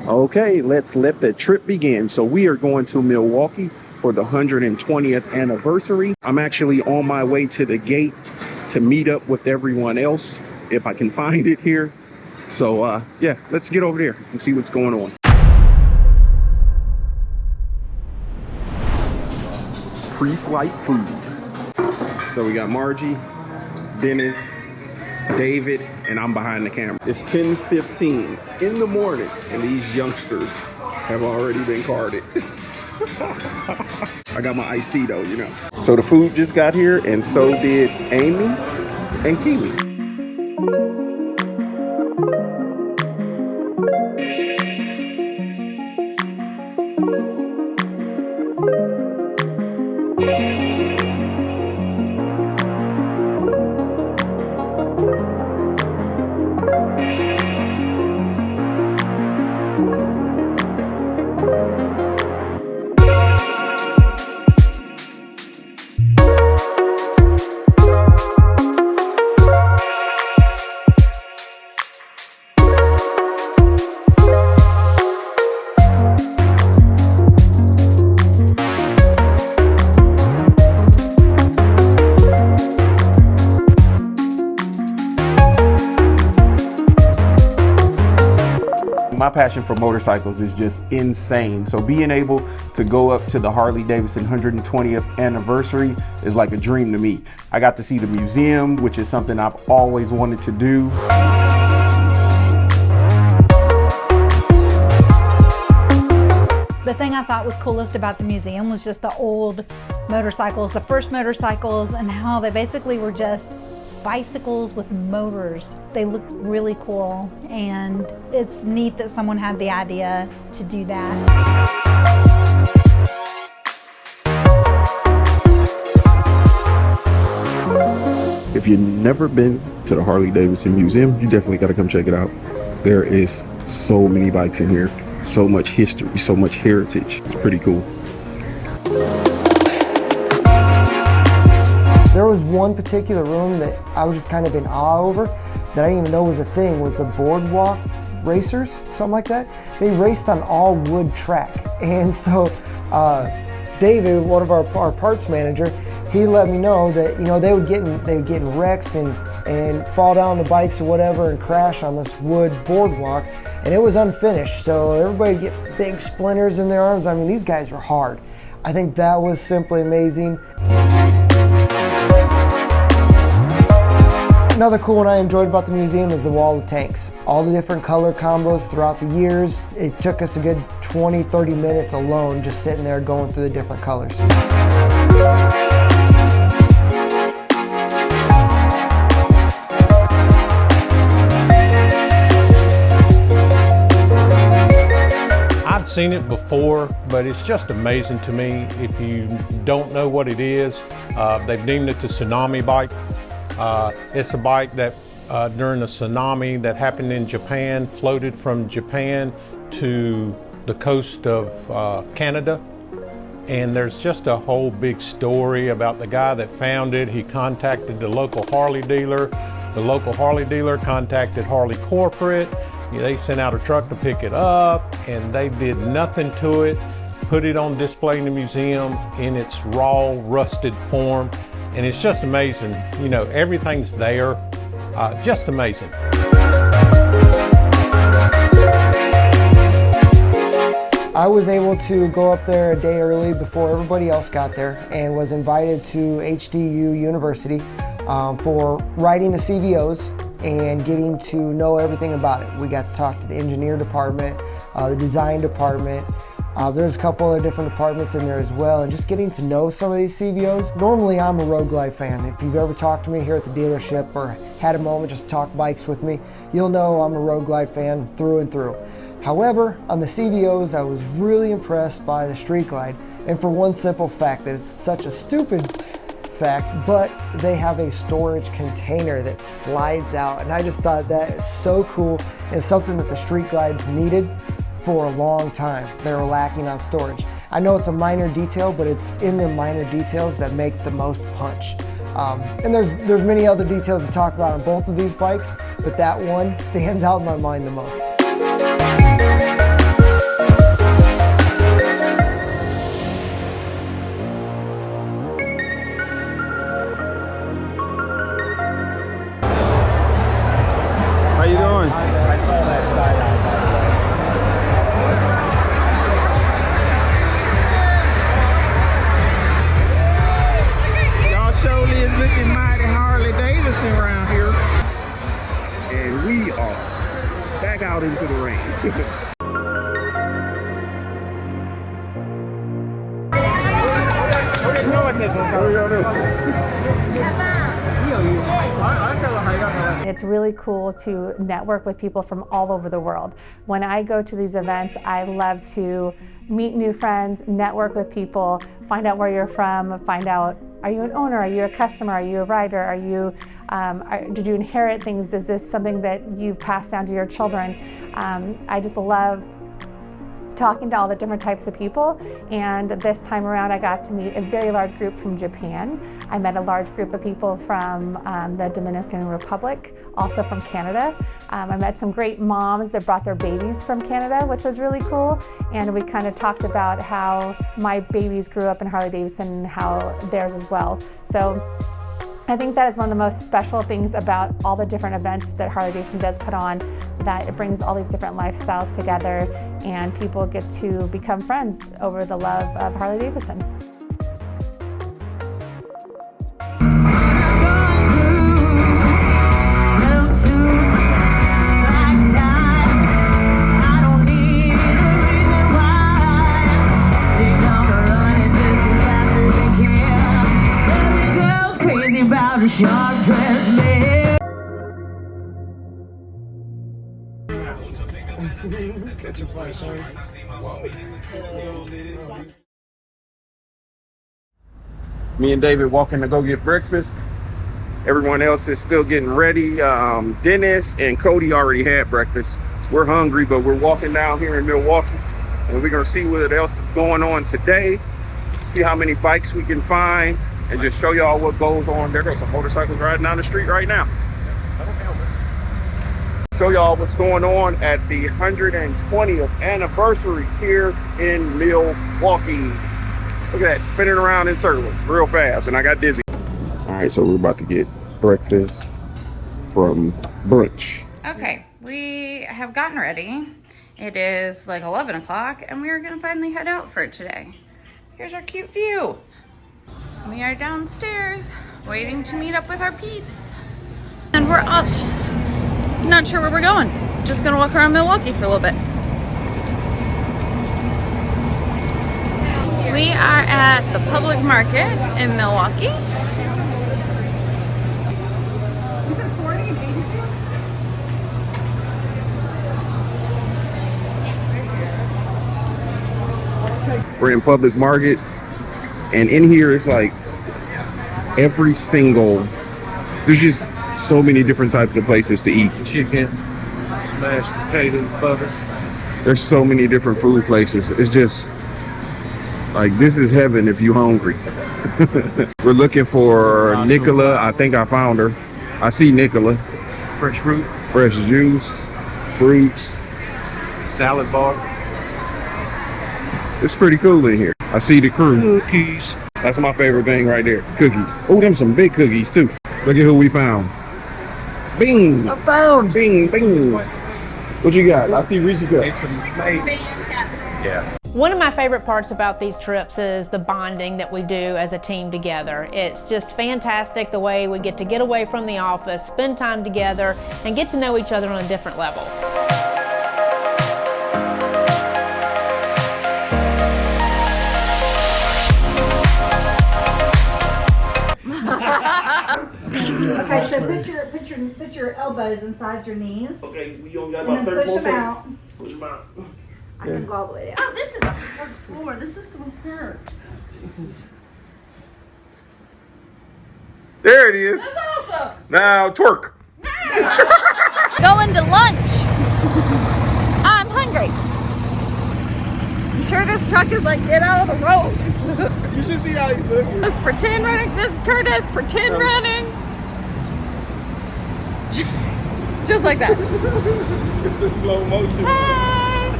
Okay, let's let the trip begin. So we are going to Milwaukee for the 120th anniversary. I'm actually on my way to the gate to meet up with everyone else, if I can find it here. So yeah, let's get over there and see what's going on. Pre-flight food. So we got Margie, Dennis, David, and I'm behind the camera. It's 10:15 in the morning, and these youngsters have already been carded. I got my iced tea though, you know. So the food just got here, and so did Amy and Kiwi. My passion for motorcycles is just insane. So being able to go up to the Harley-Davidson 120th anniversary is like a dream to me. I got to see the museum, which is something I've always wanted to do. The thing I thought was coolest about the museum was just the old motorcycles, the first motorcycles, and how they basically were just bicycles with motors. They looked really cool, and it's neat that someone had the idea to do that. If you've never been to the Harley-Davidson Museum, you definitely got to come check it out. There is so many bikes in here, so much history, so much heritage. It's pretty cool. There was one particular room that I was just kind of in awe over that I didn't even know was a thing, was the boardwalk racers, something like that. They raced on all wood track. And so David, one of our parts manager, he let me know that, you know, they would get in wrecks and fall down the bikes or whatever and crash on this wood boardwalk, and it was unfinished. So everybody would get big splinters in their arms. I mean, these guys are hard. I think that was simply amazing. Another cool one I enjoyed about the museum is the wall of tanks. All the different color combos throughout the years. It took us a good 20-30 minutes alone just sitting there going through the different colors. I've seen it before, but it's just amazing to me. If you don't know what it is, they've named it the tsunami bike. It's a bike that during the tsunami that happened in Japan, floated from Japan to the coast of Canada. And there's just a whole big story about the guy that found it. He contacted the local Harley dealer. The local Harley dealer contacted Harley Corporate. They sent out a truck to pick it up, and they did nothing to it, put it on display in the museum in its raw, rusted form. And it's just amazing. You know, everything's there. Just amazing. I was able to go up there a day early before everybody else got there and was invited to HDU University for riding the CVOs and getting to know everything about it. We got to talk to the engineer department, the design department. There's a couple of different departments in there as well, and just getting to know some of these CVOs. Normally I'm a Road Glide fan. If you've ever talked to me here at the dealership or had a moment just to talk bikes with me, you'll know I'm a Road Glide fan through and through. However, on the CVOs, I was really impressed by the Street Glide, and for one simple fact that it's such a stupid fact, but they have a storage container that slides out, and I just thought that is so cool and something that the Street Glides needed for a long time. They were lacking on storage. I know it's a minor detail, but it's in the minor details that make the most punch. And there's many other details to talk about on both of these bikes, but that one stands out in my mind the most. It's really cool to network with people from all over the world. When I go to these events, I love to meet new friends, network with people, find out where you're from, find out, are you an owner, are you a customer, are you a rider, are you, did you inherit things, is this something that you've passed down to your children? I just love talking to all the different types of people, and this time around I got to meet a very large group from Japan. I met a large group of people from the Dominican Republic, also from Canada. I met some great moms that brought their babies from Canada, which was really cool, and we kind of talked about how my babies grew up in Harley-Davidson and how theirs as well. So I think that is one of the most special things about all the different events that Harley-Davidson does put on, that it brings all these different lifestyles together and people get to become friends over the love of Harley-Davidson. About a sharp dress man. Me and David walking to go get breakfast. Everyone else is still getting ready. Dennis and Cody already had breakfast. We're hungry, but we're walking down here in Milwaukee, and we're gonna see what else is going on today, see how many bikes we can find, and just show y'all what goes on. There goes some motorcycles riding down the street right now. Show y'all what's going on at the 120th anniversary here in Milwaukee. Look at that, spinning around in circles real fast, and I got dizzy. All right, so we're about to get breakfast from brunch. Okay, we have gotten ready. It is like 11 o'clock, and we are gonna finally head out for today. Here's our cute view. We are downstairs waiting to meet up with our peeps. And we're off. Not sure where we're going. Just gonna walk around Milwaukee for a little bit. We are at the public market in Milwaukee. We're in public market, and in here it's like every single, there's just so many different types of places to eat. Chicken, mashed potatoes, butter. There's so many different food places. It's just like, this is heaven if you're hungry. We're looking for Nichola. I think I found her. I see Nichola. Fresh fruit. Fresh juice, fruits. Salad bar. It's pretty cool in here. I see the crew. Cookies. That's my favorite thing right there. Cookies. Oh, them some big cookies too. Look at who we found. Bing. I found. Bing, bing. What you got? I see Reese Cup. Yeah. One of my favorite parts about these trips is the bonding that we do as a team together. It's just fantastic the way we get to get away from the office, spend time together, and get to know each other on a different level. Okay, so put your elbows inside your knees. Okay, we only got And about then 30 more push them seconds. out. Push them out. I can go all the way down. Oh, this is a hard floor. This is gonna hurt. There it is. That's awesome. Now twerk. Going to lunch. I'm hungry. I'm sure this truck is like, get out of the road. You should see how he's looking. Let's pretend running. This is Curtis, pretend running. Just like that. It's the slow motion. Hi.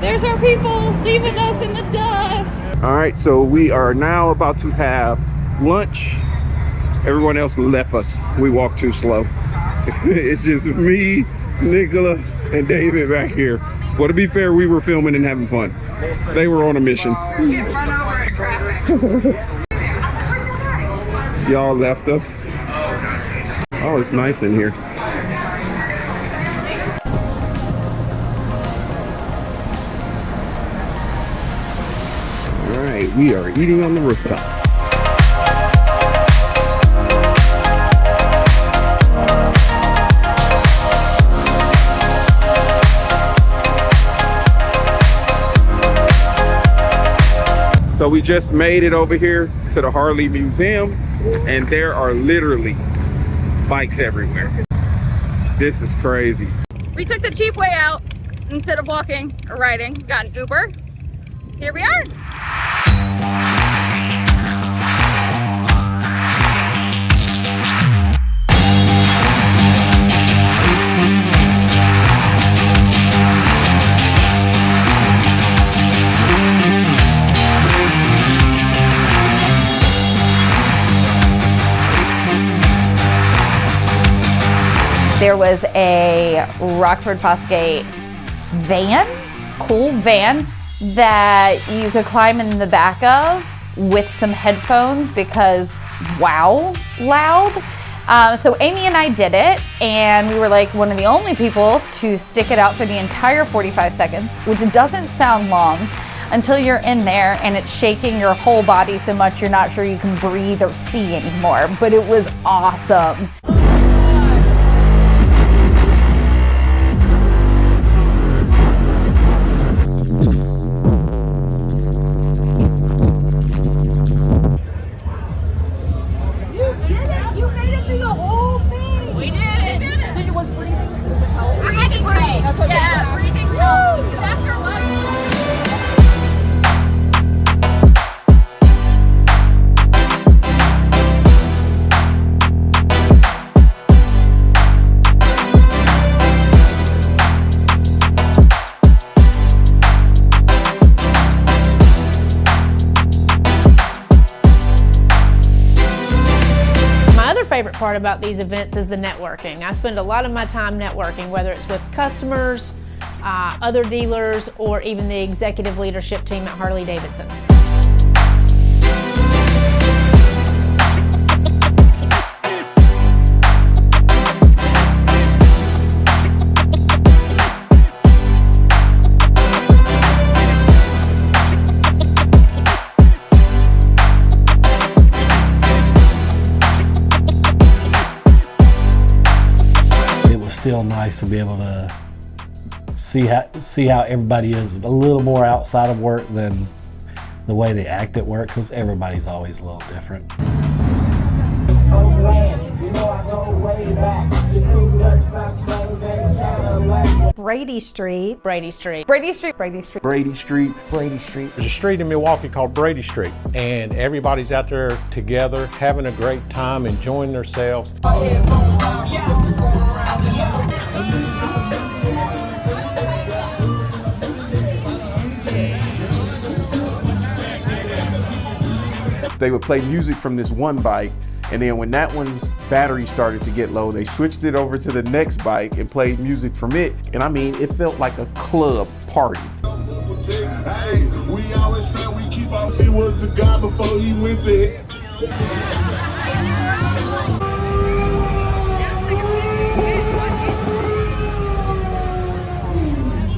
There's our people leaving us in the dust. All right, so we are now about to have lunch. Everyone else left us. We walked too slow. It's just me, Nichola, and David back here. Well, to be fair, we were filming and having fun. They were on a mission. Get run over in traffic. Y'all left us. Oh, it's nice in here. we are eating on the rooftop. So we just made it over here to the Harley Museum, and there are literally bikes everywhere. This is crazy. We took the cheap way out instead of walking or riding. Got an Uber. Here we are. There was a Rockford Fosgate van, cool van, that you could climb in the back of with some headphones because wow, loud. So Amy and I did it, and we were like one of the only people to stick it out for the entire 45 seconds, which doesn't sound long until you're in there and it's shaking your whole body so much you're not sure you can breathe or see anymore, but it was awesome. Favorite part about these events is the networking. I spend a lot of my time networking, whether it's with customers, other dealers, or even the executive leadership team at Harley-Davidson. Still nice to be able to see how everybody is a little more outside of work than the way they act at work, because everybody's always a little different. Brady Street. Brady Street. Brady Street. Brady Street. Brady Street. Brady Street. There's a street in Milwaukee called Brady Street, and everybody's out there together, having a great time, enjoying themselves. They would play music from this one bike, and then when that one's battery started to get low, they switched it over to the next bike and played music from it. And I mean, it felt like a club party. Hey, we always said we keep on. He was the guy before he went to it.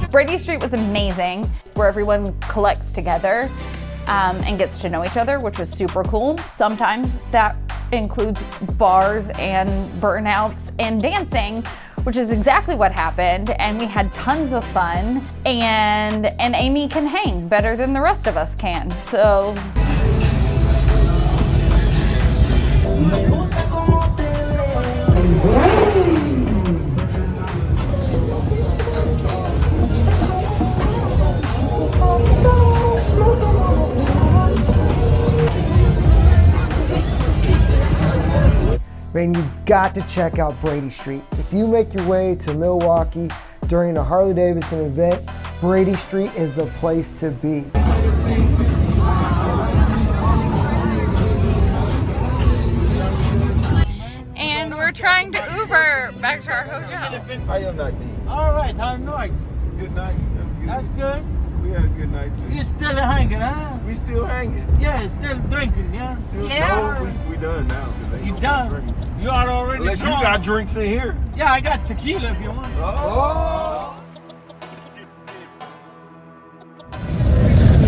Brady Street was amazing. It's where everyone collects together and gets to know each other, which was super cool. Sometimes that includes bars and burnouts and dancing, which is exactly what happened. And we had tons of fun. And Amy can hang better than the rest of us can. So. Man, you've got to check out Brady Street. If you make your way to Milwaukee during a Harley-Davidson event, Brady Street is the place to be. And we're trying to Uber back to our hotel. How your night been? All right, how night? Good night. That's good. We had a good night too. You still hanging, huh? We still hanging. Yeah, still drinking, yeah? No, we done now. You done? You are already Unless drunk. you got drinks in here. Yeah, I got tequila if you want. Oh.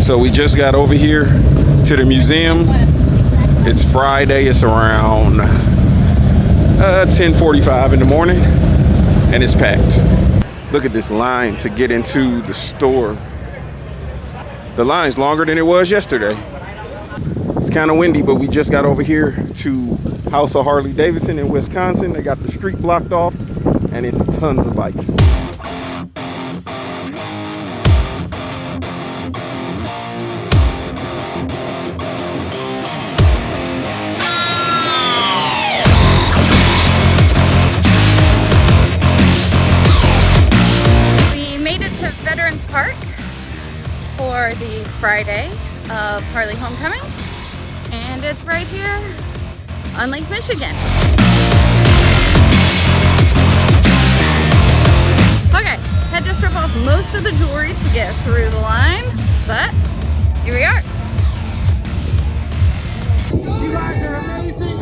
So we just got over here to the museum. It's Friday. It's around 10:45 in the morning, and it's packed. Look at this line to get into the store. The line's longer than it was yesterday. It's kind of windy, but we just got over here to House of Harley-Davidson in Wisconsin. They got the street blocked off, and it's tons of bikes. Park for the Friday of Harley Homecoming, and it's right here on Lake Michigan. Okay, had to strip off most of the jewelry to get through the line, but here we are. You guys are amazing.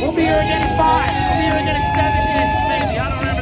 We'll be here again at 5. We'll be here again at 7-ish, maybe. I don't remember.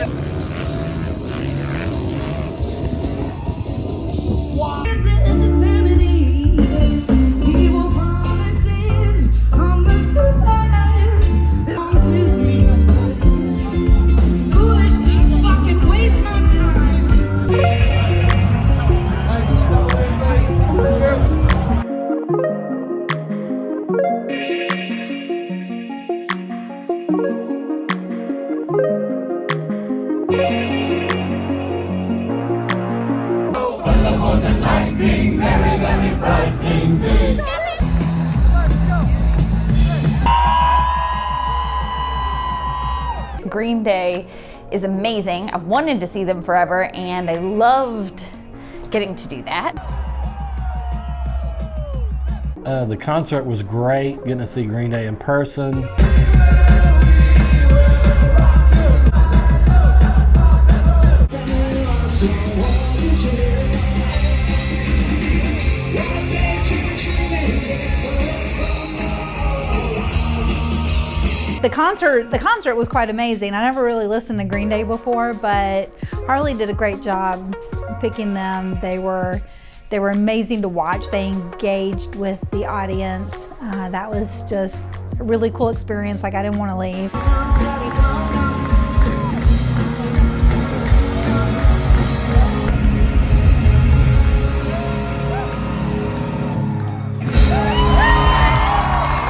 Green Day is amazing. I've wanted to see them forever, and I loved getting to do that. The concert was great, getting to see Green Day in person. The concert was quite amazing. I never really listened to Green Day before, but Harley did a great job picking them. They were amazing to watch. They engaged with the audience. That was just a really cool experience. Like, I didn't want to leave.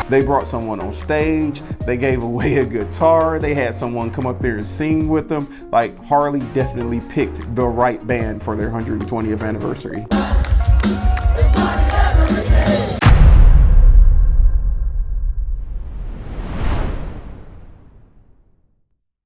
They brought someone on stage. They gave away a guitar. They had someone come up there and sing with them. Like, Harley definitely picked the right band for their 120th anniversary.